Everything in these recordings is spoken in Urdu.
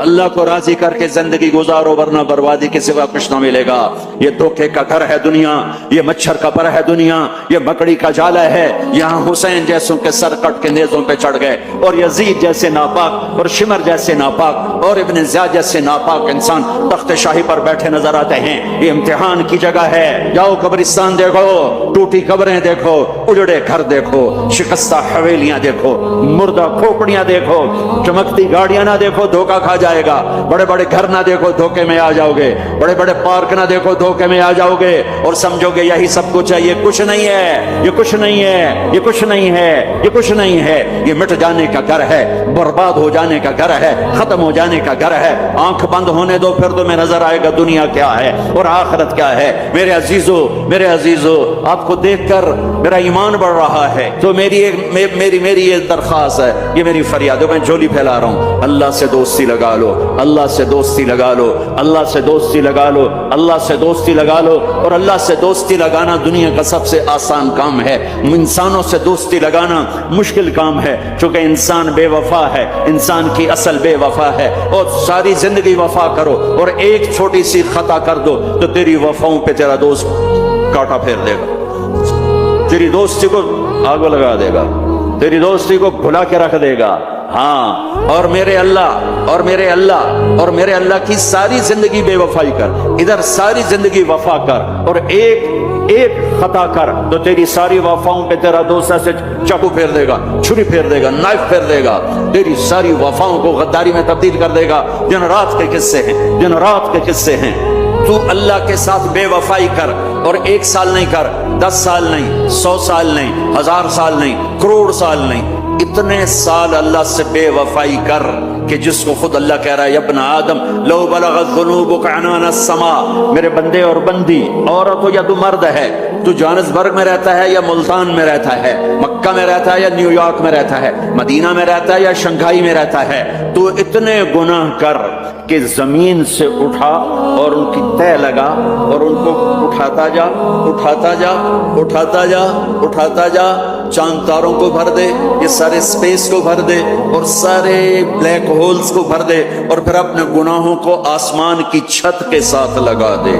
اللہ کو راضی کر کے زندگی گزارو ورنہ بربادی کے سوا کچھ نہ ملے گا۔ یہ دھوکے کا گھر ہے دنیا، یہ مچھر کا پر ہے دنیا، یہ مکڑی کا جالا ہے۔ یہاں حسین جیسوں کے سر کٹ کے نیزوں پہ چڑھ گئے، اور یزید جیسے ناپاک، اور شمر جیسے ناپاک، اور ابن زیاد جیسے ناپاک انسان تخت شاہی پر بیٹھے نظر آتے ہیں۔ یہ امتحان کی جگہ ہے۔ جاؤ قبرستان دیکھو، ٹوٹی قبریں دیکھو، اجڑے گھر دیکھو، شکستہ حویلیاں دیکھو، مردہ کھوپڑیاں دیکھو، چمکتی گاڑیاں نہ دیکھو، دھوکہ کھا جائے گا۔ بڑے بڑے گھر نہ دیکھو، دھوکے میں آ جاؤ گے۔ بڑے بڑے پارک نہ دیکھو، دھوکے میں آ جاؤ گے اور سمجھو گے یہی سب کچھ ہے۔ یہ کچھ نہیں ہے، یہ کچھ نہیں ہے، یہ کچھ نہیں ہے، یہ کچھ نہیں ہے۔ یہ مٹ جانے کا گھر ہے، برباد ہو جانے کا گھر ہے، ختم ہو جانے کا گھر ہے۔ آنکھ بند ہونے دو، پھر تمہیں نظر آئے گا دنیا کیا ہے اور آخرت کیا ہے۔ میرے عزیزو، میرے عزیزو، آپ کو دیکھ کر میرا ایمان بڑھ رہا ہے، تو میری یہ درخواست ہے، یہ میری فریاد ہے، میں جھولی پھیلا رہا ہوں۔ اللہ سے دوستی لگا لو، اللہ سے دوستی لگا لو، اللہ سے دوستی لگا لو، اللہ سے دوستی لگا لو۔ اور اللہ سے دوستی لگانا دنیا کا سب سے آسان کام ہے۔ انسانوں سے دوستی لگانا مشکل کام ہے، چونکہ انسان بے وفا ہے، انسان کی اصل بے وفا ہے۔ اور ساری زندگی وفا کرو اور ایک چھوٹی سی خطا کر دو تو تیری وفاؤں پہ تیرا دوست کاٹا پھیر دے گا، تیری دوستی کو آگ لگا دے گا، تیری دوستی کو بھلا کے رکھ دے گا۔ ہاں، اور میرے اللہ کی ساری زندگی بے وفائی کر، ادھر ساری زندگی وفا کر، اور ایک خطا کر تو تیری ساری وفاؤں پہ تیرا دوست ایسے چاقو پھیر دے گا، چھری پھیر دے گا، نائف پھیر دے گا، تیری ساری وفاؤں کو غداری میں تبدیل کر دے گا۔ دن رات کے قصے ہیں، دن رات کے قصے ہیں۔ تو اللہ کے ساتھ بے وفائی کر، اور 1 سال نہیں کر، 10 سال نہیں، 100 سال نہیں، 1000 سال نہیں، کروڑ سال نہیں، اتنے سال اللہ سے بے وفائی کر کہ جس کو خود اللہ کہہ رہا ہے، یا ابن آدم لو بلغت ذنوبک عنان السماء، میرے بندے اور بندی، عورت ہو یا تو مرد ہے، تو جوہانسبرگ میں رہتا ہے یا ملتان میں رہتا ہے، مکہ میں رہتا ہے یا نیو یارک میں رہتا ہے، مدینہ میں رہتا ہے یا شنگھائی میں رہتا ہے، تو اتنے گناہ کر کہ زمین سے اٹھا اور ان کی تہ لگا اور ان کو اٹھاتا جا، اٹھاتا جا، اٹھاتا جا، اٹھاتا جا، چاند تاروں کو بھر دے، یہ سارے اسپیس کو بھر دے اور سارے بلیک ہولز کو بھر دے، اور پھر اپنے گناہوں کو آسمان کی چھت کے ساتھ لگا دے۔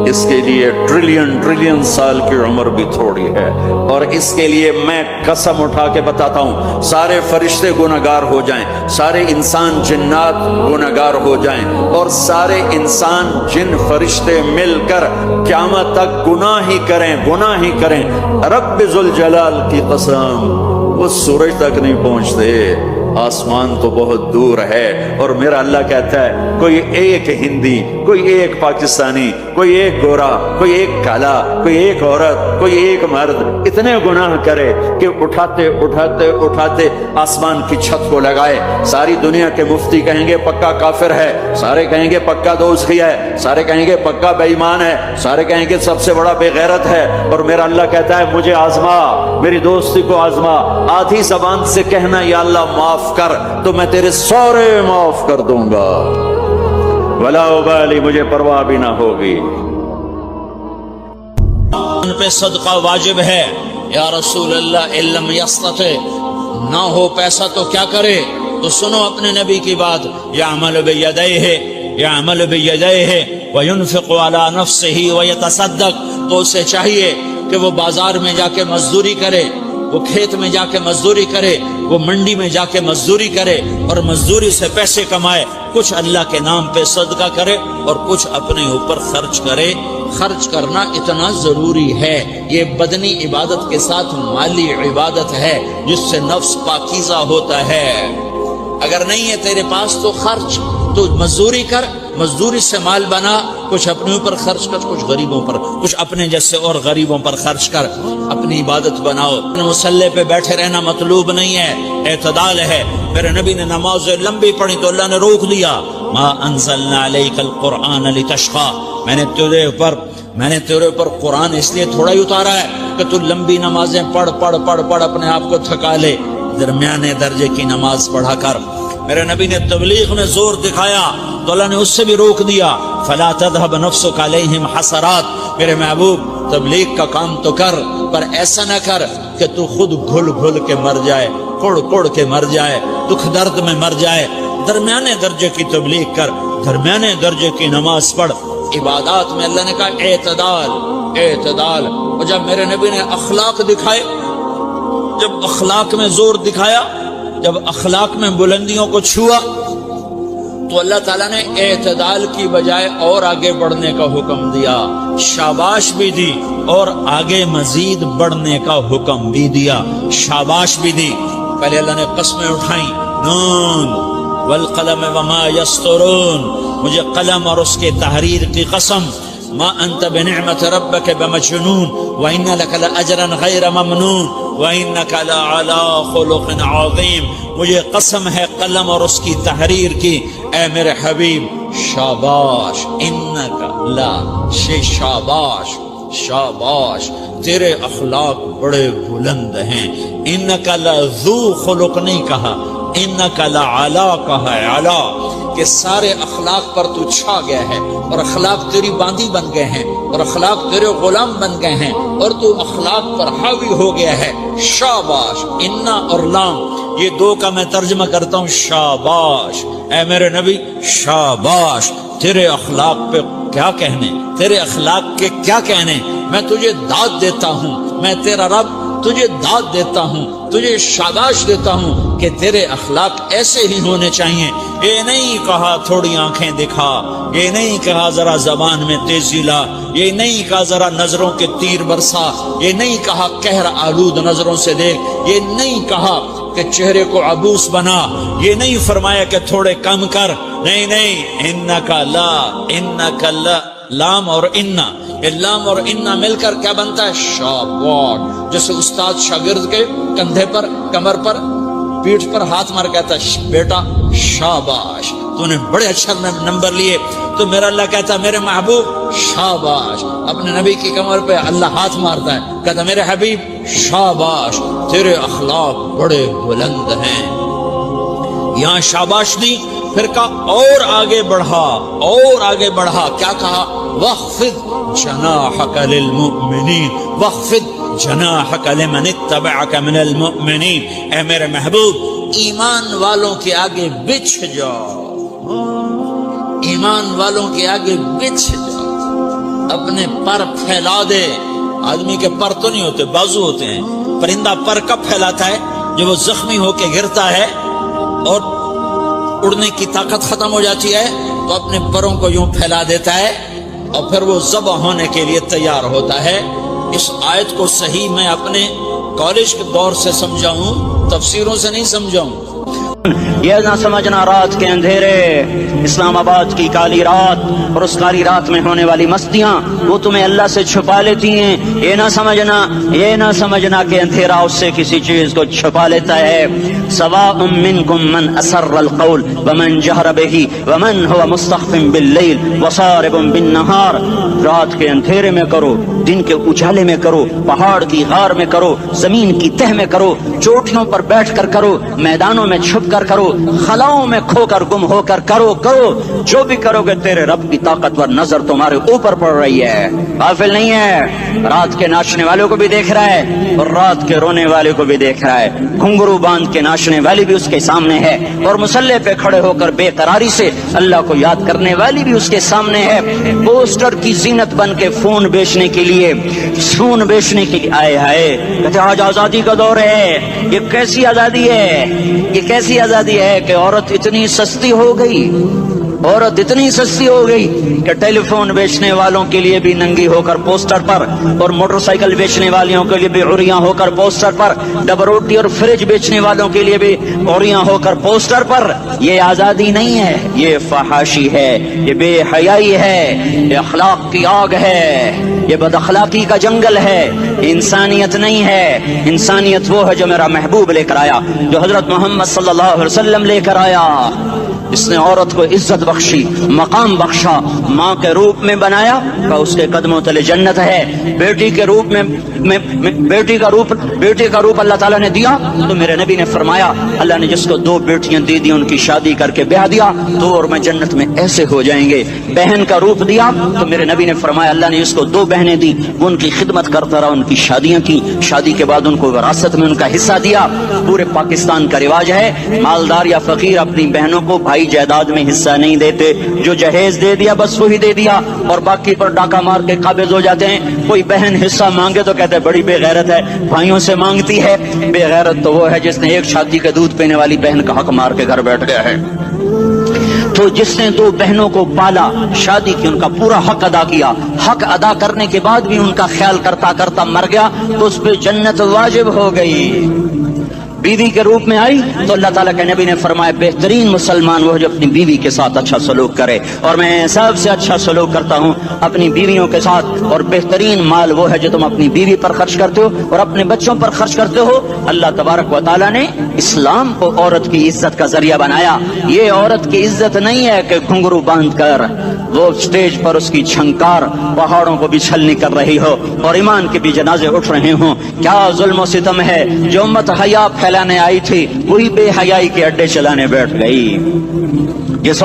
اس کے لیے ٹریلین سال کی عمر بھی تھوڑی ہے، اور اس کے لیے میں قسم اٹھا کے بتاتا ہوں، سارے فرشتے گناہگار ہو جائیں، سارے انسان جنات گناہگار ہو جائیں، اور سارے انسان جن فرشتے مل کر قیامت تک گناہ ہی کریں، رب ذوالجلال کی قسم وہ سورج تک نہیں پہنچتے، آسمان تو بہت دور ہے۔ اور میرا اللہ کہتا ہے، کوئی ایک ہندی، کوئی ایک پاکستانی، کوئی ایک گورا، کوئی ایک کالا، کوئی ایک عورت، کوئی ایک مرد اتنے گناہ کرے کہ اٹھاتے اٹھاتے اٹھاتے آسمان کی چھت کو لگائے، ساری دنیا کے مفتی کہیں گے پکا کافر ہے، سارے کہیں گے پکا دوزخی ہے، سارے کہیں گے پکا بے ایمان ہے، سارے کہیں گے سب سے بڑا بے غیرت ہے۔ اور میرا اللہ کہتا ہے، مجھے آزما، میری دوستی کو آزما، آدھی زبان سے کہنا یا اللہ معاف کر تو میں تیرے سارے معاف کر دوں گا، ولا ابالی، مجھے پرواہ بھی نہ ہوگی۔ ان پہ صدقہ واجب ہے۔ یا رسول اللہ علم یستطع، نہ ہو پیسہ تو کیا کرے؟ تو سنو اپنے نبی کی بات، یعمل بیدیہ، یعمل بیدیہ وینفق علی نفسہ ویتصدق، تو اسے چاہیے کہ وہ بازار میں جا کے مزدوری کرے، وہ کھیت میں جا کے مزدوری کرے، وہ منڈی میں جا کے مزدوری کرے اور مزدوری سے پیسے کمائے، کچھ اللہ کے نام پہ صدقہ کرے اور کچھ اپنے اوپر خرچ کرے۔ خرچ کرنا اتنا ضروری ہے، یہ بدنی عبادت کے ساتھ مالی عبادت ہے جس سے نفس پاکیزہ ہوتا ہے۔ اگر نہیں ہے تیرے پاس تو خرچ، تو مزدوری کر، مزدوری سے مال بنا، کچھ اپنے اوپر خرچ کر، کچھ غریبوں پر، کچھ اپنے جیسے اور غریبوں پر خرچ کر، اپنی عبادت بناؤ۔ مصلی پہ بیٹھے رہنا مطلوب نہیں ہے، اعتدال ہے۔ میرے نبی نے نماز لمبی پڑھی تو اللہ نے روک دیا، ما انزلنا علیک القرآن لتشقی، میں نے تیرے اوپر قرآن اس لیے تھوڑا ہی اتارا ہے کہ تو لمبی نمازیں پڑھ اپنے آپ کو تھکا لے، درمیانے درجے کی نماز پڑھا کر۔ میرے نبی نے تبلیغ میں زور دکھایا تو اللہ نے اس سے بھی روک دیا، فلا تذهب نفسك علیہم حسرات، میرے محبوب تبلیغ کا کام تو کر، پر ایسا نہ کر کہ تو خود گھل کے مر جائے، کڑ کے مر جائے، دکھ درد میں مر جائے۔ درمیانے درجے کی تبلیغ کر، درمیانے درجے کی نماز پڑھ۔ عبادات میں اللہ نے کہا اعتدال، اعتدال۔ اور جب میرے نبی نے اخلاق دکھائے، جب اخلاق میں زور دکھایا، جب اخلاق میں بلندیوں کو چھوا، تو اللہ تعالیٰ نے اعتدال کی بجائے اور آگے بڑھنے کا حکم دیا، شاباش بھی دی اور آگے مزید بڑھنے کا حکم بھی دیا، شاباش بھی دی۔ پہلے اللہ نے قسمیں اٹھائیں، نون والقلم وما یسطرون، مجھے قلم اور اس کے تحریر کی قسم، ما انت بنعمت ربک بمجنون وان لک لاجرا غیر ممنون وانک لعلی خلق عظیم، مجھے قسم ہے قلم اور اس کی تحریر کی، اے میرے حبیب شاباش، انک لا شاباش، شاباش، تیرے اخلاق بڑے بلند ہیں۔ انک لذو خلق نہیں کہا، انک لعلی کہا ہے، علا، کہ سارے اخلاق پر تو چھا گیا ہے، اور اخلاق تیری باندی بن گئے ہیں، اور اخلاق تیرے غلام بن گئے ہیں، اور تو اخلاق پر حاوی ہو گیا ہے۔ شاباش، انا اور لام، یہ دو کا میں ترجمہ کرتا ہوں شاباش، اے میرے نبی شاباش، تیرے اخلاق پہ کیا کہنے، تیرے اخلاق کے کیا کہنے، میں تجھے داد دیتا ہوں، میں تیرا رب تجھے داد دیتا ہوں، تجھے شاباش دیتا ہوں کہ تیرے اخلاق ایسے ہی ہونے چاہیے۔ یہ نہیں کہا تھوڑی آنکھیں دکھا، یہ نہیں کہا ذرا زبان میں تیزی لا، یہ نہیں کہا ذرا نظروں کے تیر برسا، یہ نہیں کہا قہر آلود نظروں سے دیکھ، یہ نہیں کہا کہ چہرے کو عبوس بنا، یہ نہیں فرمایا کہ تھوڑے کم کر، نہیں نہیں، انکا لا، انکا لا، لام اور انا، یہ لام اور انا مل کر کیا بنتا ہے؟ شاباش۔ جیسے استاد شاگرد کے کندھے پر، کمر پر، پیٹھ پر ہاتھ مار کہتا ہے بیٹا شاباش، تو نے بڑے اچھا نمبر لیے، تو میرا اللہ کہتا ہے میرے محبوب شاباش۔ اپنے نبی کی کمر پہ اللہ ہاتھ مارتا ہے، کہتا میرے حبیب شاباش، تیرے اخلاق بڑے بلند ہیں۔ یہاں شاباش دی، پھر کہا اور آگے بڑھا، اور آگے بڑھا، کیا کہا؟ وَخْفِضْ جَنَاحَكَ لِلْمُؤْمِنِينَ وَخْفِضْ جَنَاحَكَ لِمَنِ اتَّبَعَكَ مِنَ الْمُؤْمِنِينَ، اے میرے محبوب ایمان والوں کے آگے بچھ جاؤ، ایمان والوں کے آگے بچھ جاؤ، اپنے پر پھیلا دے۔ آدمی کے پر تو نہیں ہوتے، بازو ہوتے ہیں۔ پرندہ پر کب پھیلاتا ہے؟ جب وہ زخمی ہو کے گرتا ہے اور اڑنے کی طاقت ختم ہو جاتی ہے تو اپنے پروں کو یوں پھیلا دیتا ہے اور پھر وہ ذبح ہونے کے لیے تیار ہوتا ہے۔ اس آیت کو صحیح میں اپنے کالج کے دور سے سمجھا ہوں، تفسیروں سے نہیں سمجھا ہوں۔ یہ نہ سمجھنا رات کے اندھیرے، اسلام آباد کی کالی رات اور اس کالی رات میں ہونے والی مستیاں وہ تمہیں اللہ سے چھپا لیتی ہیں۔ یہ نہ سمجھنا کہ اندھیرا اس سے کسی چیز کو چھپا لیتا ہے۔ سواء منکم من اسر القول ومن جہر بہ ومن هو مستخف باللیل وصارب بالنہار، رات کے اندھیرے میں کرو، دن کے اجالے میں کرو، پہاڑ کی غار میں کرو، زمین کی تہ میں کرو، چوٹیوں پر بیٹھ کر کرو، میدانوں میں چھپ کر کرو، خلاؤں میں کھو کر گم ہو کر کرو، جو بھی کرو گے تیرے رب کی طاقتور نظر تمہارے اوپر پڑ رہی ہے، غافل نہیں ہے۔ رات کے ناچنے والوں کو بھی دیکھ رہا ہے اور رات کے رونے والے کو بھی دیکھ رہا ہے، گھنگرو باندھ کے ناچنے والی بھی اس کے سامنے ہے اور مسلح پہ کھڑے ہو کر بے قراری سے اللہ کو یاد کرنے والی بھی اس کے سامنے ہے۔ پوسٹر کی زینت بن کے فون بیچنے کے لیے آئے ہائے، کہتے آج آزادی کا دور ہے۔ یہ کیسی آزادی ہے، یہ کیسی آزادی ہے کہ عورت اتنی سستی ہو گئی، عورت اتنی سستی ہو گئی کہ ٹیلی فون بیچنے والوں کے لیے بھی ننگی ہو کر پوسٹر پر، اور موٹر سائیکل بیچنے والوں کے لیے بھی عریاں ہو کر پوسٹر پر، ڈبل روٹی اور فریج بیچنے والوں کے لیے بھی عریاں ہو کر پوسٹر پر۔ یہ آزادی نہیں ہے، یہ فحاشی ہے، یہ بے حیائی ہے، یہ اخلاق کی آگ ہے، یہ بد اخلاقی کا جنگل ہے، انسانیت نہیں ہے۔ انسانیت وہ ہے جو میرا محبوب لے کر آیا، جو حضرت محمد صلی اللہ علیہ وسلم لے کر آیا۔ اس نے عورت کو عزت بخشی، مقام بخشا، ماں کے روپ میں بنایا کہ اس کے قدموں تلے جنت ہے، بیٹی کے روپ میں بیٹی کا روپ اللہ تعالیٰ نے دیا تو میرے نبی نے فرمایا اللہ نے جس کو 2 بیٹیاں دے دی ان کی شادی کر کے بیاہ دیا تو اور میں جنت میں ایسے ہو جائیں گے۔ بہن کا روپ دیا تو میرے نبی نے فرمایا اللہ نے جس کو 2 بہنیں دی وہ ان کی خدمت کرتا رہا، ان کی شادیاں کی، شادی کے بعد ان کو وراثت میں ان کا حصہ دیا۔ پورے پاکستان کا رواج ہے مالدار یا فقیر اپنی بہنوں کو بھائی بھائی جائیداد میں حصہ نہیں دیتے، جو جہیز دے دیا بس وہی دے دیا اور باقی پر ڈاکہ مار کے قابض ہو جاتے ہیں۔ کوئی بہن حصہ مانگے تو کہتے ہیں بڑی بے غیرت ہے، بھائیوں سے مانگتی ہے۔ بے غیرت تو وہ ہے جس نے ایک شادی کا دودھ پینے والی بہن کا حق مار کے گھر بیٹھ گیا ہے۔ تو جس نے دو بہنوں کو پالا، شادی کی، ان کا پورا حق ادا کیا، حق ادا کرنے کے بعد بھی ان کا خیال کرتا کرتا مر گیا تو اس پہ جنت واجب ہو گئی۔ بیوی کے روپ میں آئی تو اللہ تعالیٰ کے نبی نے فرمایا بہترین مسلمان وہ جو اپنی بیوی کے ساتھ اچھا سلوک کرے، اور میں سب سے اچھا سلوک کرتا ہوں اپنی بیویوں کے ساتھ، اور بہترین مال وہ ہے جو تم اپنی بیوی پر خرچ کرتے ہو اور اپنے بچوں پر خرچ کرتے ہو۔ اللہ تبارک و تعالیٰ نے اسلام کو عورت کی عزت کا ذریعہ بنایا۔ یہ عورت کی عزت نہیں ہے کہ گھنگرو باندھ کر وہ اسٹیج پر اس کی چھنکار پہاڑوں کو بھی چھلنی کر رہی ہو اور ایمان کے بھی جنازے اٹھ رہے ہوں۔ کیا ظلم و ستم ہے، جو امت حیا پھیلانے آئی تھی وہی بے حیائی کے اڈے چلانے بیٹھ گئی۔ جس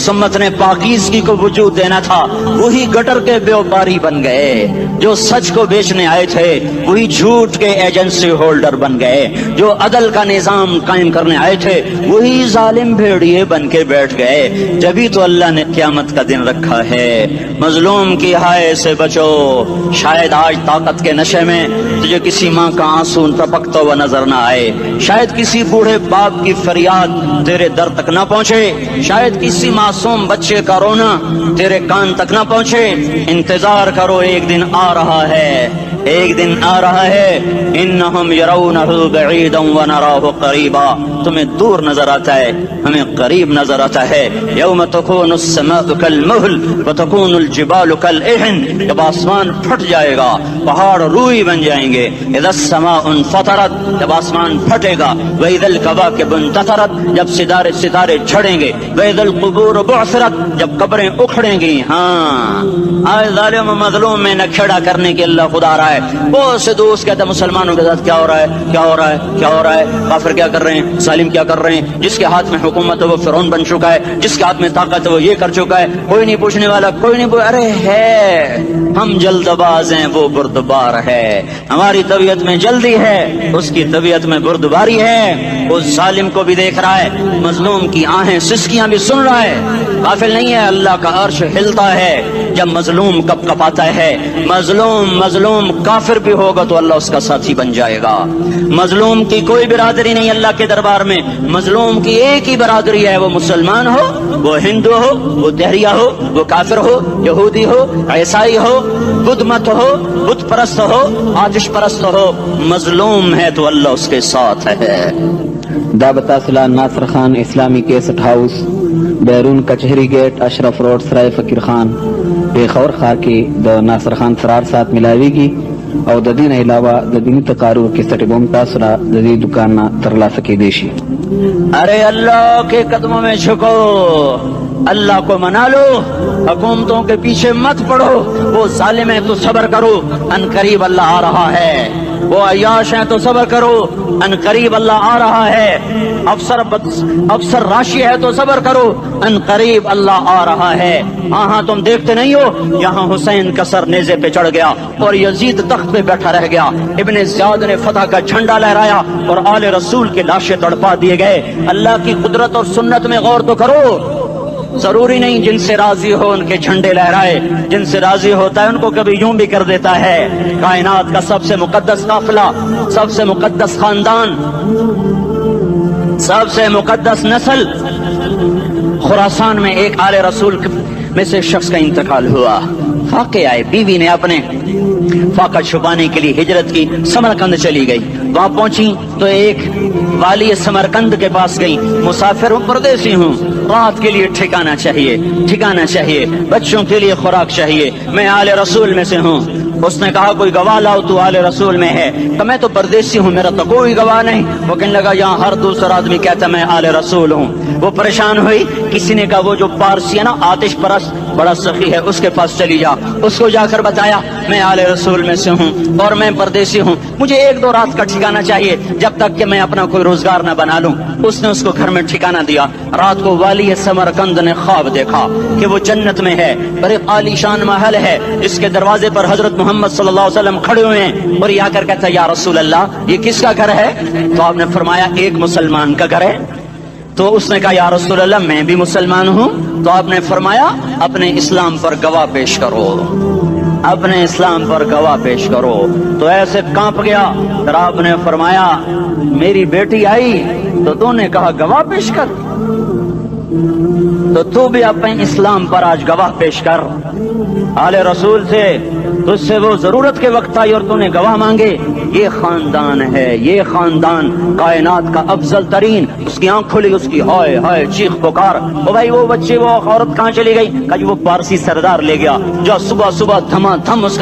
امت نے پاکیزگی کو وجود دینا تھا وہی گٹر کے بیوپاری بن گئے، جو سچ کو بیچنے آئے تھے وہی جھوٹ کے ایجنسی ہولڈر بن گئے، جو عدل کا نظام قائم کرنے آئے تھے وہی ظالم بھیڑیے بن کے بیٹھ گئے۔ جبھی تو اللہ نے قیامت کا دن رکھا ہے۔ مظلوم کی ہائے سے بچو، شاید آج طاقت کے نشے میں تجھے کسی ماں کا آنسو ٹپکتا ہوا نظر نہ آئے، شاید کسی بوڑھے باپ کی فریاد تیرے در تک نہ پہنچے، شاید کسی معصوم بچے کا رونا تیرے کان تک نہ پہنچے۔ انتظار کرو، ایک دن آ رہا ہے، ایک دن آ رہا ہے۔ انہم یرونہ بعیدا ونراہ قریبا، تمہیں دور نظر آتا ہے، ہمیں قریب نظر آتا ہے۔ یوم تکون السماء کالمہل وتکون الجبال کالعہن، جب آسمان پھٹ جائے گا پہاڑ روئی بن جائیں گے۔ اذا السماء انفطرت، جب آسمان پھٹے گا۔ واذا الکواکب انتثرت، جب ستارے جھڑیں گے۔ واذا القبور بعثرت، جب قبریں اکھڑیں گی۔ ہاں آج ظالم و مظلوم میں نہ کھڑا کرنے کے اللہ خدا رہا ہے۔ بہت سے دوست کہتے ہیں مسلمانوں کے ساتھ کیا ہو رہا ہے، کیا ہو رہا ہے، کیا ہو رہا ہے، کافر کیا کر رہے ہیں، ظالم کیا کر رہے ہیں، جس کے ہاتھ میں حکومت ہے وہ فرعون بن چکا ہے، جس کے ہاتھ میں طاقت ہے وہ یہ کر چکا ہے، کوئی نہیں پوچھنے والا، کوئی نہیں ارے ہے، ہم جلد باز ہیں وہ بردبار ہے، ہماری طبیعت میں جلدی ہے اس کی طبیعت میں بردباری ہے۔ اس ظالم کو بھی دیکھ رہا ہے، مظلوم کی آہیں سسکیاں بھی سن رہا ہے، غافل نہیں ہے۔ اللہ کا عرش ہلتا ہے جب مظلوم کپ کپاتا ہے۔ مظلوم کافر بھی ہوگا تو اللہ اس کا ساتھی بن جائے گا۔ مظلوم کی کوئی برادری نہیں اللہ کے دربار میں، مظلوم کی ایک ہی برادری ہے، وہ مسلمان ہو، وہ ہندو ہو، وہ دہریہ ہو، وہ کافر ہو، یہودی ہو، عیسائی ہو، بدھ مت ہو، بت پرست ہو، آتش پرست ہو، مظلوم ہے تو اللہ اس کے ساتھ ہے۔ دعوت اصلاح ناصر خان اسلامی کیسٹ ہاؤس، بیرون کچہری گیٹ، اشرف روڈ، سرائے فقیر خان، پیښور ښار کې د ناصر خان فرار سات ملاویږي او د دې نه علاوه د دیني تقاریر کیسټ بم تاسو را د دې دکان نه ترلاسه کېدی شي۔ ارے اللہ کے قدموں میں جھکو، اللہ کو منا لو، حکومتوں کے پیچھے مت پڑو، وہ ظالم ہے تو صبر کرو، ان قریب اللہ آ رہا ہے، وہ عیاش ہیں تو صبر کرو، ان قریب اللہ آ رہا ہے، افسر راشی ہے تو صبر کرو، ان قریب اللہ آ رہا ہے۔ ہاں تم دیکھتے نہیں ہو، یہاں حسین کا سر نیزے پہ چڑھ گیا اور یزید تخت پہ بیٹھا رہ گیا، ابن زیاد نے فتح کا جھنڈا لہرایا اور آل رسول کے لاشیں تڑپا دیے گئے۔ اللہ کی قدرت اور سنت میں غور تو کرو، ضروری نہیں جن سے راضی ہو ان کے جھنڈے لہرائے، جن سے راضی ہوتا ہے ان کو کبھی یوں بھی کر دیتا ہے۔ کائنات کا سب سے مقدس قافلہ، سب سے مقدس خاندان، سب سے مقدس نسل، خراسان میں ایک آل رسول میں سے شخص کا انتقال ہوا، فاقے آئے، بیوی نے اپنے فاقہ چھپانے کے لیے ہجرت کی، سمرقند چلی گئی، وہاں پہنچی تو ایک والی سمرقند کے پاس گئی، مسافر ہوں، پردیسی ہوں، رات کے لیے ٹھکانا چاہیے، بچوں کے لیے خوراک چاہیے، میں آل رسول میں سے ہوں۔ اس نے کہا کوئی گواہ لاؤ تو آل رسول میں ہے، تو میں تو پردیسی ہوں، میرا تو کوئی گواہ نہیں۔ وہ کہنے لگا یہاں ہر دوسرا آدمی کہتا میں آل رسول ہوں۔ وہ پریشان ہوئی، کسی نے کہا وہ جو پارسی ہے نا آتش پرست بڑا سخی ہے اس کے پاس چلی جا، اس کو جا کر بتایا میں آل رسول میں سے ہوں اور میں پردیسی ہوں، مجھے ایک دو رات کا ٹھکانہ چاہیے جب تک کہ میں اپنا کوئی روزگار نہ بنا لوں۔ اس نے اس کو گھر میں ٹھکانہ دیا۔ رات کو والی سمرقند نے خواب دیکھا کہ وہ جنت میں ہے، بڑے عالی شان محل ہے، اس کے دروازے پر حضرت محمد صلی اللہ علیہ وسلم کھڑے ہوئے ہیں، اور یہ آ کر کہتا ہے یا رسول اللہ یہ کس کا گھر ہے؟ تو آپ نے فرمایا ایک مسلمان کا گھر ہے۔ تو اس نے کہا یا رسول اللہ میں بھی مسلمان ہوں. تو آپ نے فرمایا اپنے اسلام پر گواہ پیش کرو, اپنے اسلام پر گواہ پیش کرو. تو ایسے کانپ گیا. پھر آپ نے فرمایا میری بیٹی آئی تو تو نے کہا گواہ پیش کر, تو بھی اپنے اسلام پر آج گواہ پیش کر. آل رسول سے تجھ سے وہ ضرورت کے وقت آئی اور تو نے گواہ مانگے. یہ خاندان ہے, یہ خاندان کائنات کا افضل ترین. اس کی آنکھ کھلی, اس کی ہائے ہائے چیخ پکار. او بھائی وہ بچے وہ عورت کہاں چلی گئی؟ کہا جی وہ پارسی سردار لے گیا. جو صبح صبح دھما دھم اس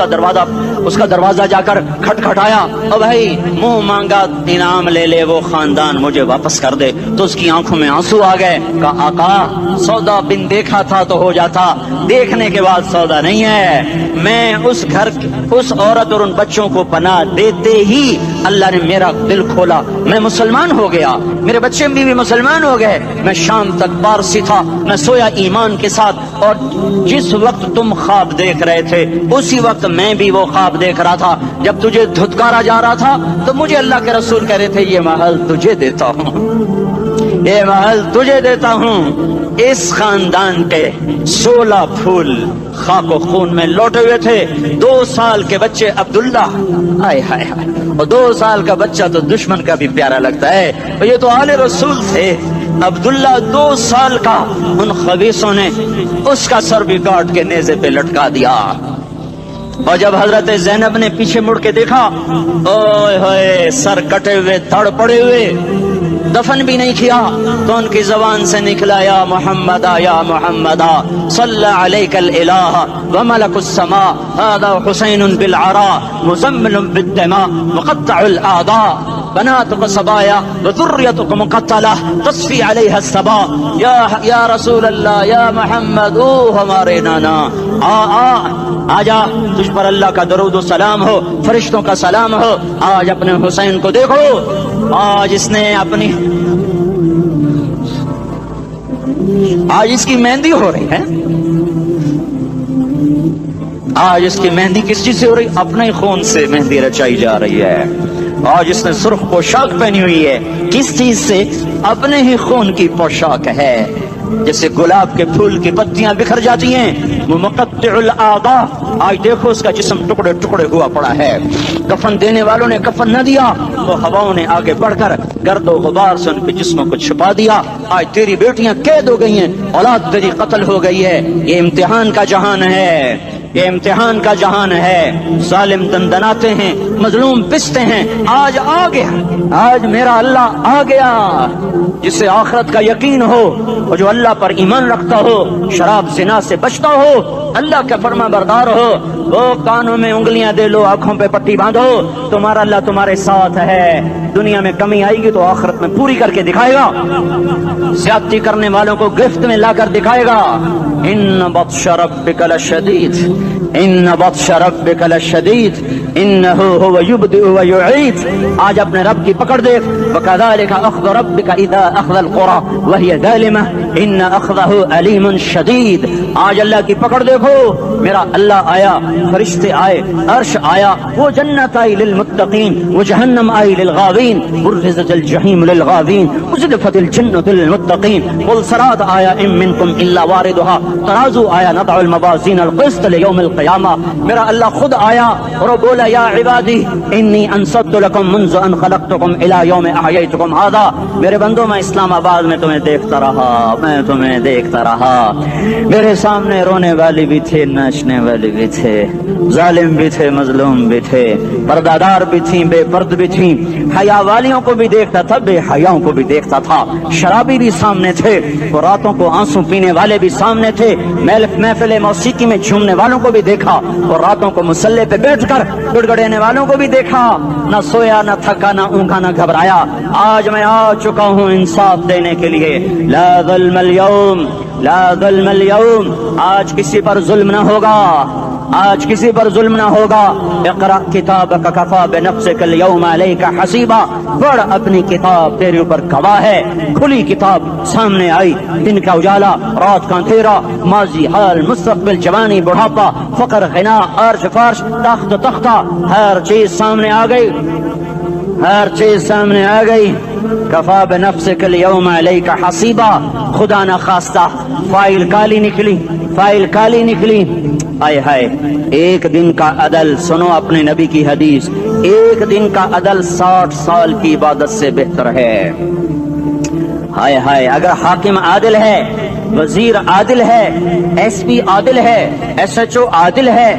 کا دروازہ جا کر کھٹکھٹایا. او بھائی منہ مانگا انعام لے لے, وہ خاندان مجھے واپس کر دے. تو اس کی آنکھوں میں آنسو آ گئے. کہا آقا سودا بن دیکھا تھا تو ہو جاتا, دیکھنے کے بعد سودا نہیں ہے. میں اس گھر اس عورت اور ان بچوں کو پناہ دیتے ہی اللہ نے میرا دل کھولا, میں مسلمان ہو گیا, میرے بچے بھی مسلمان ہو گئے. میں شام تک پارسی تھا, میں سویا ایمان کے ساتھ, اور جس وقت تم خواب دیکھ رہے تھے اسی وقت میں بھی وہ خواب دیکھ رہا تھا. جب تجھے دھتکارا جا رہا تھا تو مجھے اللہ کے رسول کہہ رہے تھے یہ محل تجھے دیتا ہوں, یہ محل تجھے دیتا ہوں. اس خاندان کے 16 پھول خاک و خون میں لوٹے ہوئے تھے. 2 سال کے بچے عبداللہ, ہائے ہائے ہائے, اور 2 سال کا بچہ تو دشمن کا بھی پیارا لگتا ہے. یہ تو آل رسول تھے. عبداللہ 2 سال کا, ان خبیثوں نے اس کا سر بھی کاٹ کے نیزے پہ لٹکا دیا. اور جب حضرت زینب نے پیچھے مڑ کے دیکھا, اوئے ہوئے سر کٹے ہوئے, دھڑ پڑے ہوئے, دفن بھی نہیں کیا, تو ان کی زبان سے نکلا یا محمد یا محمد صلی علیک الالہ وملک السماء هذا حسین بالعراء مزمل بالدماء مقطع الاعضاء بناتك صبايا وذريتك مقتلہ تصفی علیہ الصبا. یا رسول اللہ یا محمد, او ہمارے نانا, آ جا, تجھ پر اللہ کا درود و سلام ہو, فرشتوں کا سلام ہو. آج اپنے حسین کو دیکھو, آج اس نے اپنی, آج اس کی مہندی ہو رہی ہے. آج اس کی مہندی کس چیز سے ہو رہی؟ اپنے ہی خون سے مہندی رچائی جا رہی ہے. آج اس نے سرخ پوشاک پہنی ہوئی ہے, کس چیز سے؟ اپنے ہی خون کی پوشاک ہے. جیسے گلاب کے پھول کی پتیاں بکھر جاتی ہیں, وہ مقطع الاعضاء. آج دیکھو اس کا جسم ٹکڑے ٹکڑے ہوا پڑا ہے. کفن دینے والوں نے کفن نہ دیا تو ہواؤں نے آگے بڑھ کر گرد و غبار سے ان کے جسموں کو چھپا دیا. آج تیری بیٹیاں قید ہو گئی ہیں, اولاد تیری قتل ہو گئی ہے. یہ امتحان کا جہان ہے, یہ امتحان کا جہان ہے. ظالم دندناتے ہیں, مظلوم پستے ہیں. آج آ گیا, آج میرا اللہ آ گیا. جسے آخرت کا یقین ہو اور جو اللہ پر ایمان رکھتا ہو, شراب زنا سے بچتا ہو, اللہ کا فرما بردار ہو, وہ کانوں میں انگلیاں دے لو, آنکھوں پہ پٹی باندھو, تمہارا اللہ تمہارے ساتھ ہے. دنیا میں کمی آئے گی تو آخرت میں پوری کر کے دکھائے گا. زیادتی کرنے والوں کو گرفت میں لا کر دکھائے گا. ان بطش ربک لشدید, ان بطش ربک لشدید انہ هو یبدئ ویعید. آج اپنے رب کی پکڑ دیکھ. وکذالک اخذ ربک اذا اخذ القرى وهي ظالمہ ان اخذہ علیم شدید. آج اللہ کی پکڑ دیکھو. میرا اللہ آیا, فرشتے آئے, عرش آیا, وہ جنت آئی للمتقین, وہ جہنم آئی للغاوین, برزت الجحیم للغاوین, ازلفت الجنت للمتقین. قل صراط آیا ام منکم الا واردها, ترازو آیا, نضع الموازین القسط لیوم القیامہ. میرا اللہ خود آیا اور بولا یا عبادی انی انصت لکم منذ ان خلقتکم الى یوم احییتکم هذا. میرے بندوں, میں اسلام آباد میں تمہیں دیکھتا رہا, میں تمہیں دیکھتا رہا. میرے سامنے رونے والی بھی تھے, ناچنے والے بھی تھے, ظالم بھی تھے, مظلوم بھی تھے, پردادار بھی تھیں, بے پرد بھی تھیں. حیا والیوں کو بھی دیکھتا تھا, بے حیاؤں کو بھی دیکھتا تھا. شرابی بھی سامنے تھے, اور راتوں کو آنسو پینے والے بھی سامنے تھے. محفل موسیقی میں جھومنے والوں کو بھی دیکھا, اور راتوں کو مسلح پہ بیٹھ کر گڑگڑانے والوں کو بھی دیکھا. نہ سویا, نہ تھکا, نہ اونگا, نہ گھبرایا. آج میں آ چکا ہوں انصاف دینے کے لیے. لا ظلم اليوم, لا ظلم اليوم. آج کسی پر ظلم نہ ہوگا, آج کسی پر ظلم نہ ہوگا. اقرأ کتابک کفا بنفسک اليوم علیک حسیبا. پڑھ, اپنی کتاب تیرے اوپر گواہ ہے. کھلی کتاب سامنے آئی, دن کا اجالا, رات کا اندھیرا, ماضی, حال, مستقبل, جوانی, بڑھاپا, فقر, غنا, عرش, فرش, تخت, تختہ, ہر چیز سامنے آ گئی. ہر چیز سامنے آ گئی. کفا بنفسک اليوم علیک حسیبا. خدا نہ خواستہ فائل کالی نکلی, فائل کالی نکلی. آئے ہائے, ایک دن کا عدل, سنو اپنے نبی کی حدیث, ایک دن کا عدل 60 سال کی عبادت سے بہتر ہے. ہائے ہائے, اگر حاکم عادل ہے, وزیر عادل ہے, ایس پی عادل ہے, ایس ایچ او عادل ہے,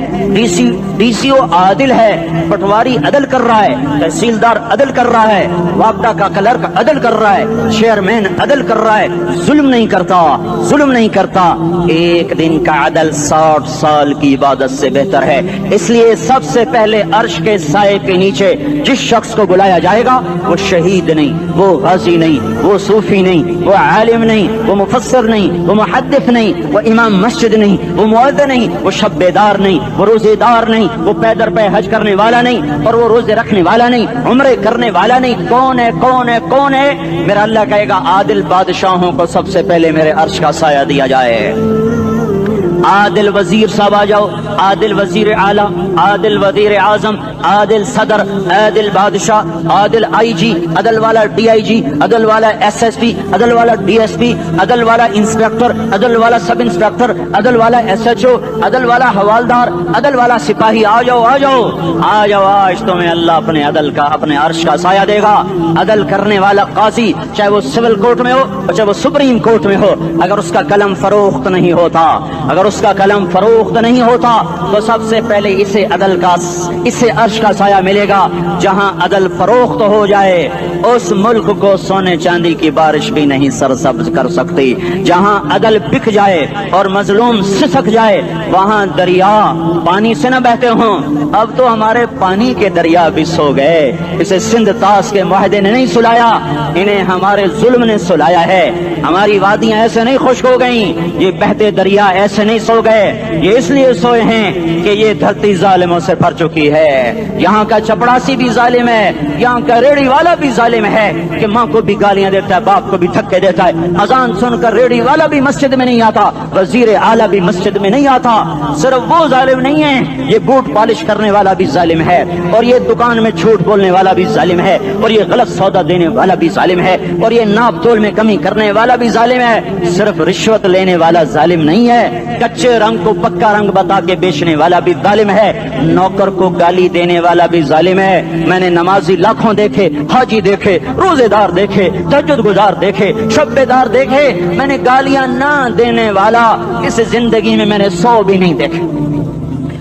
ڈی سی او عادل ہے, پٹواری عدل کر رہا ہے, تحصیلدار عدل کر رہا ہے, وابڈا کا کلرک عدل کر رہا ہے, چیئرمین عدل کر رہا ہے, ظلم نہیں کرتا, ظلم نہیں کرتا, ایک دن کا عدل 60 سال کی عبادت سے بہتر ہے. اس لیے سب سے پہلے عرش کے سائے کے نیچے جس شخص کو بلایا جائے گا وہ شہید نہیں, وہ غازی نہیں, وہ صوفی نہیں, وہ عالم نہیں, وہ مفسر نہیں, وہ محدث نہیں, وہ امام مسجد نہیں, وہ مؤذن نہیں, وہ شب بیدار نہیں, وہ روزے دار نہیں, وہ پیدر پہ حج کرنے والا نہیں, اور وہ روزے رکھنے والا نہیں, عمرے کرنے والا نہیں. کون ہے, کون ہے, کون ہے؟ میرا اللہ کہے گا عادل بادشاہوں کو سب سے پہلے میرے عرش کا سایہ دیا جائے. عادل وزیر صاحب آ جاؤ, عادل وزیر اعلیٰ, عادل وزیر اعظم, عادل صدر, عادل بادشاہ, عادل آئی جی, عدل والا ڈی آئی جی, عدل والا ایس ایس پی, عدل والا ڈی ایس پی, عدل والا انسپیکٹر, عدل والا سب انسپیکٹر, عدل والا ایس ایچ او, عدل والا حوالدار, عدل والا سپاہی. آ جاؤ, آ جاؤ, آ جاؤ, آج تمہیں اللہ اپنے عدل کا, اپنے عرش کا سایہ دے گا. عدل کرنے والا قاضی, چاہے وہ سول کورٹ میں ہو چاہے وہ سپریم کورٹ میں ہو, اگر اس کا قلم فروخت نہیں ہوتا, اگر اس کا قلم فروخت نہیں ہوتا تو سب سے پہلے اسے عدل کا, اسے عرش کا سایہ ملے گا. جہاں عدل فروخت ہو جائے اس ملک کو سونے چاندی کی بارش بھی نہیں سرسبز کر سکتی. جہاں عدل بک جائے اور مظلوم سسک جائے وہاں دریا پانی سے نہ بہتے ہوں. اب تو ہمارے پانی کے دریا بھی سو گئے. اسے سندھ طاس کے معاہدے نے نہیں سلایا, انہیں ہمارے ظلم نے سلایا ہے. ہماری وادیاں ایسے نہیں خشک ہو گئیں, یہ بہتے دریا ایسے نہیں سو گئے. یہ اس لیے سوئے ہیں کہ یہ دھرتی ظالموں سے بھر چکی ہے. یہاں کا چپڑاسی بھی ظالم ہے, یہاں کا ریڑی والا بھی ظالم ہے کہ ماں کو بھی گالیاں دیتا ہے, باپ کو بھی دھکے دیتا ہے. اذان سن کر ریڑی والا بھی مسجد میں نہیں آتا, وزیر اعلیٰ بھی مسجد میں نہیں آتا. صرف وہ ظالم نہیں ہے, یہ بوٹ پالش کرنے والا بھی ظالم ہے, اور یہ دکان میں جھوٹ بولنے والا بھی ظالم ہے, اور یہ غلط سودا دینے والا بھی ظالم ہے, اور یہ ناپ تول میں کمی کرنے والا بھی ظالم ہے. صرف رشوت لینے والا ظالم نہیں ہے, کچے رنگ کو پکا رنگ بتا کے بیچنے والا بھی ظالم ہے, نوکر کو گالی دینے والا بھی ظالم ہے. میں نے نمازی لاکھوں دیکھے, حاجی دیکھے, روزے دار دیکھے, تہجد گزار دیکھے, شب بیدار دیکھے, میں نے گالیاں نہ دینے والا اس زندگی میں نے 100 بھی نہیں دیکھے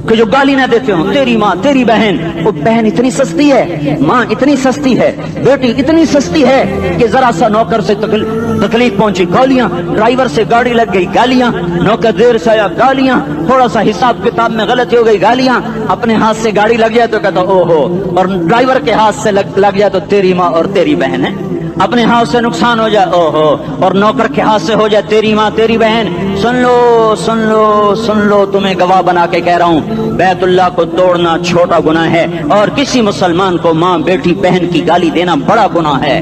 کہ جو گالی نہ دیتے ہوں. تیری ماں, تیری بہن, وہ بہن اتنی سستی ہے, ماں اتنی سستی ہے, بیٹی اتنی سستی ہے کہ ذرا سا نوکر سے تکلیف پہنچی گالیاں, ڈرائیور سے گاڑی لگ گئی گالیاں, نوکر دیر سے آیا گالیاں, تھوڑا سا حساب کتاب میں غلطی ہو گئی گالیاں, اپنے ہاتھ سے گاڑی لگ جائے تو کہتا او ہو, اور ڈرائیور کے ہاتھ سے لگ جائے تو تیری ماں اور تیری بہن ہے. اپنے ہاتھ سے نقصان ہو جائے او ہو, اور نوکر کے ہاتھ سے ہو جائے تیری ماں تیری بہن. سن لو, سن لو, سن لو, تمہیں گواہ بنا کے کہہ رہا ہوں, بیت اللہ کو توڑنا چھوٹا گناہ ہے, اور کسی مسلمان کو ماں, بیٹی, بہن کی گالی دینا بڑا گناہ ہے.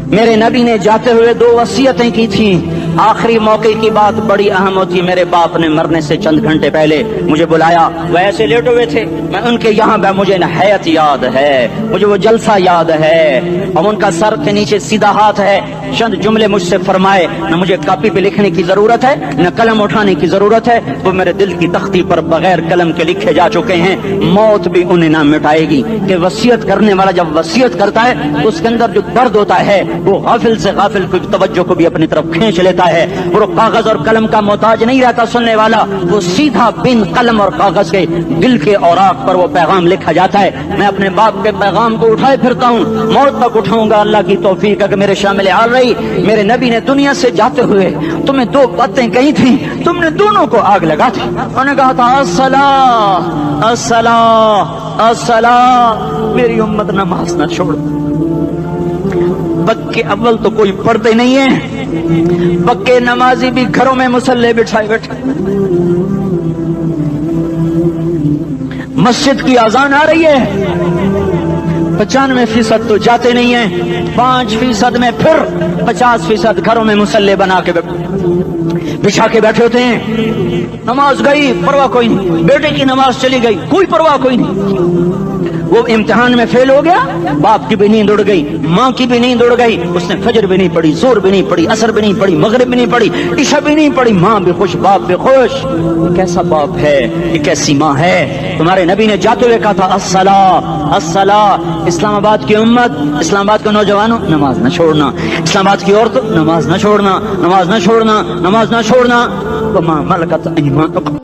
میرے نبی نے جاتے ہوئے 2 وصیتیں کی تھیں. آخری موقع کی بات بڑی اہم ہوتی. میرے باپ نے مرنے سے چند گھنٹے پہلے مجھے بلایا, وہ ایسے لیٹے ہوئے تھے, میں ان کے یہاں مجھے نہایت یاد ہے, مجھے وہ جلسہ یاد ہے, اور ان کا سر کے نیچے سیدھا ہاتھ ہے. چند جملے مجھ سے فرمائے, نہ مجھے کاپی پہ لکھنے کی ضرورت ہے نہ قلم اٹھانے کی ضرورت ہے, وہ میرے دل کی تختی پر بغیر قلم کے لکھے جا چکے ہیں. موت بھی انہیں نہ مٹائے گی کہ وصیت کرنے والا جب وصیت کرتا ہے تو اس کے اندر جو درد ہوتا ہے وہ غافل سے غافل کی توجہ کو بھی اپنی طرف کھینچ لیتا ہے. وہ کاغذ اور قلم کا محتاج نہیں رہتا سننے والا, وہ سیدھا بن قلم اور کاغذ کے دل کے اوراق پر وہ پیغام لکھا جاتا ہے. میں اپنے باپ کے پیغام کو اٹھائے پھرتا ہوں, موت تک اٹھاؤں گا. اللہ کی توفیق ہے کہ میرے شامل حال رہی. میرے نبی نے دنیا سے جاتے ہوئے تمہیں 2 باتیں کہی تھیں, تم نے دونوں کو آگ لگا تھی. انہوں نے کہا تھا الصلاۃ الصلاۃ الصلاۃ, میری امت نماز نہ چھوڑ. پکے اول تو کوئی پڑھتے نہیں ہیں, پکے نمازی بھی گھروں میں مصلے بٹھائے بیٹھے. مسجد کی اذان آ رہی ہے, 95% تو جاتے نہیں ہیں, 5% میں پھر 50% گھروں میں مصلے بنا کے بچھا کے بیٹھے ہوتے ہیں. نماز گئی پرواہ کوئی نہیں, بیٹے کی نماز چلی گئی کوئی پرواہ کوئی نہیں. وہ امتحان میں فیل ہو گیا، باپ کی بھی نیند اڑ گئی، ماں کی بھی نیند اڑ گئی، اس نے فجر بھی نہیں پڑھی، زور بھی نہیں پڑھی، عصر بھی نہیں پڑھی، مغرب بھی نہیں پڑھی، عشاء بھی نہیں پڑھی، ماں بھی خوش باپ بھی خوش۔ یہ کیسا باپ ہے، یہ کیسی ماں ہے؟ تمہارے نبی نے جاتے ہوئے کہا تھا الصلاۃ الصلاۃ۔ اسلام آباد کی امت، اسلام آباد کے نوجوانوں، نماز نہ چھوڑنا، اسلام آباد کی عورتوں، نماز نہ چھوڑنا، نماز نہ چھوڑنا، نماز نہ چھوڑنا۔ وما ملکت ایمانکم